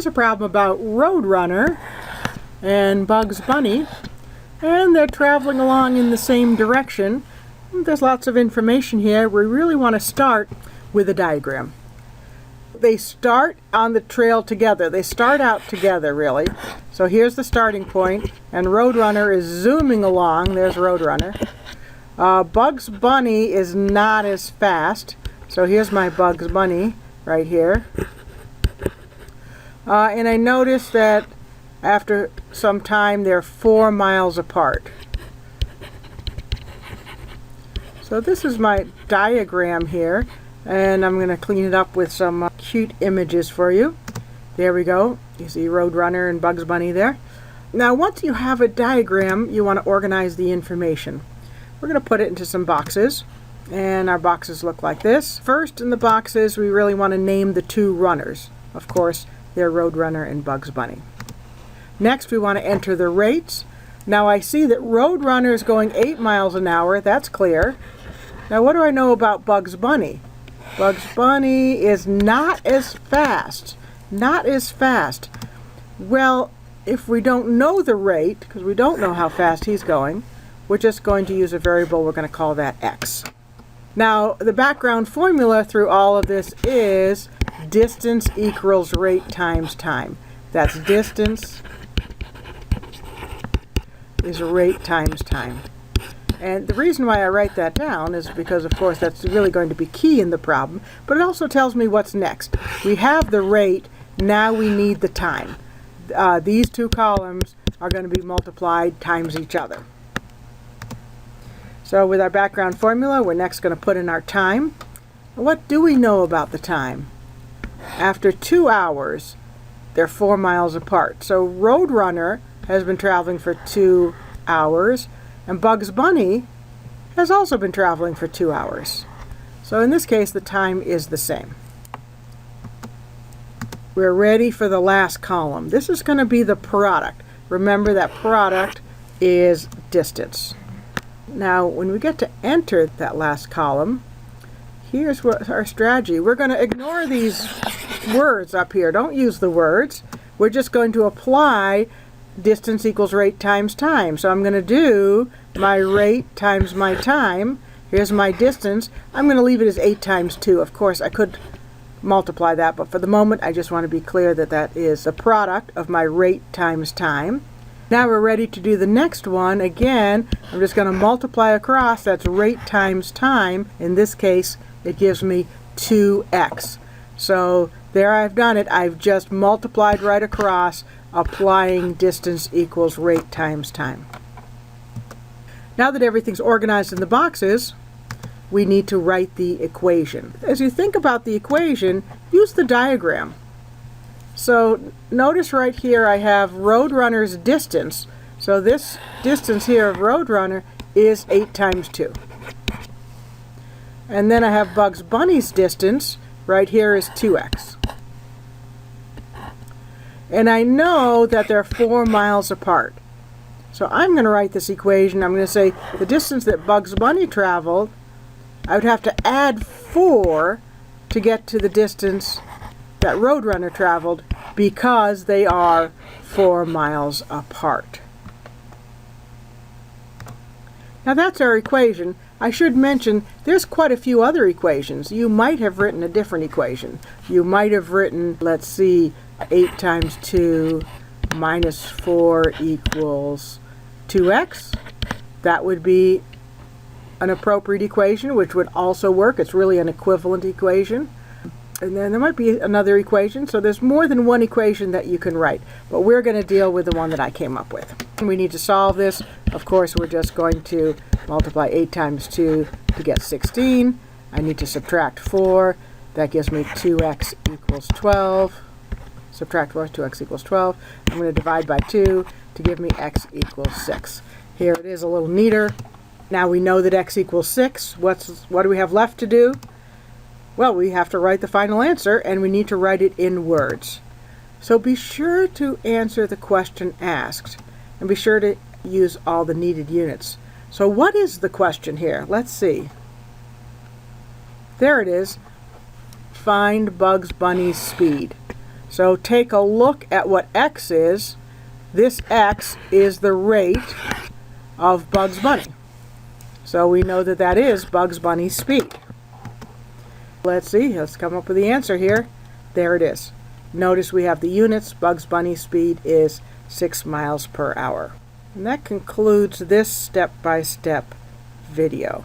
here's a problem about Roadrunner and Bugs Bunny, and they're traveling along in the same direction. There's lots of information here. We really want to start with a diagram. They start on the trail together. They start out together, really. So here's the starting point, and Roadrunner is zooming along. There's Roadrunner. Bugs Bunny is not as fast. So here's my Bugs Bunny right here. And I noticed that after some time they're 4 miles apart. So this is my diagram here, and I'm going to clean it up with some cute images for you. There we go. You see Roadrunner and Bugs Bunny there. Now once you have a diagram, you want to organize the information. We're going to put it into some boxes, and our boxes look like this. First in the boxes, we really want to name the two runners. Of course, they're Roadrunner and Bugs Bunny. Next, we want to enter the rates. Now I see that Roadrunner is going 8 miles an hour. That's clear. Now what do I know about Bugs Bunny? Bugs Bunny is not as fast. Not as fast. Well, if we don't know the rate, because we don't know how fast he's going, we're just going to use a variable. We're going to call that x. Now, the background formula through all of this is distance equals rate times time. That's distance is rate times time. And the reason why I write that down is because, of course, that's really going to be key in the problem, but it also tells me what's next. We have the rate, now we need the time. These two columns are going to be multiplied times each other. So with our background formula, we're next going to put in our time. What do we know about the time? After 2 hours, they're 4 miles apart. So Roadrunner has been traveling for 2 hours, and Bugs Bunny has also been traveling for 2 hours. So in this case, the time is the same. We're ready for the last column. This is going to be the product. Remember that product is distance. Now, when we get to enter that last column, here's what our strategy. We're going to ignore these words up here. Don't use the words. We're just going to apply distance equals rate times time. So I'm going to do my rate times my time. Here's my distance. I'm going to leave it as 8 times 2. Of course, I could multiply that, but for the moment, I just want to be clear that that is the product of my rate times time. Now we're ready to do the next one. Again, I'm just going to multiply across. That's rate times time. In this case, it gives me 2x. So there I've done it. I've just multiplied right across, applying distance equals rate times time. Now that everything's organized in the boxes, we need to write the equation. As you think about the equation, use the diagram. So notice right here I have Roadrunner's distance. So this distance here of Roadrunner is 8 times 2. And then I have Bugs Bunny's distance. Right here is 2x. And I know that they're 4 miles apart. So I'm going to write this equation. I'm going to say the distance that Bugs Bunny traveled, I would have to add 4 to get to the distance that Roadrunner traveled, because they are 4 miles apart. Now that's our equation. I should mention there's quite a few other equations. You might have written a different equation. You might have written, let's see, 8 times 2 minus 4 equals 2x. That would be an appropriate equation, which would also work. It's really an equivalent equation. And then there might be another equation, so there's more than one equation that you can write. But we're going to deal with the one that I came up with. We need to solve this. Of course, we're just going to multiply 8 times 2 to get 16. I need to subtract 4. That gives me 2x equals 12. Subtract 4, 2x equals 12. I'm going to divide by 2 to give me x equals 6. Here it is a little neater. Now we know that x equals 6. What do we have left to do? Well, we have to write the final answer, and we need to write it in words. So be sure to answer the question asked, and be sure to use all the needed units. So what is the question here? Let's see. There it is. Find Bugs Bunny's speed. So take a look at what x is. This x is the rate of Bugs Bunny. So we know that that is Bugs Bunny's speed. Let's see, let's come up with the answer here. There it is. Notice we have the units. Bugs Bunny's speed is 6 miles per hour. And that concludes this step-by-step video.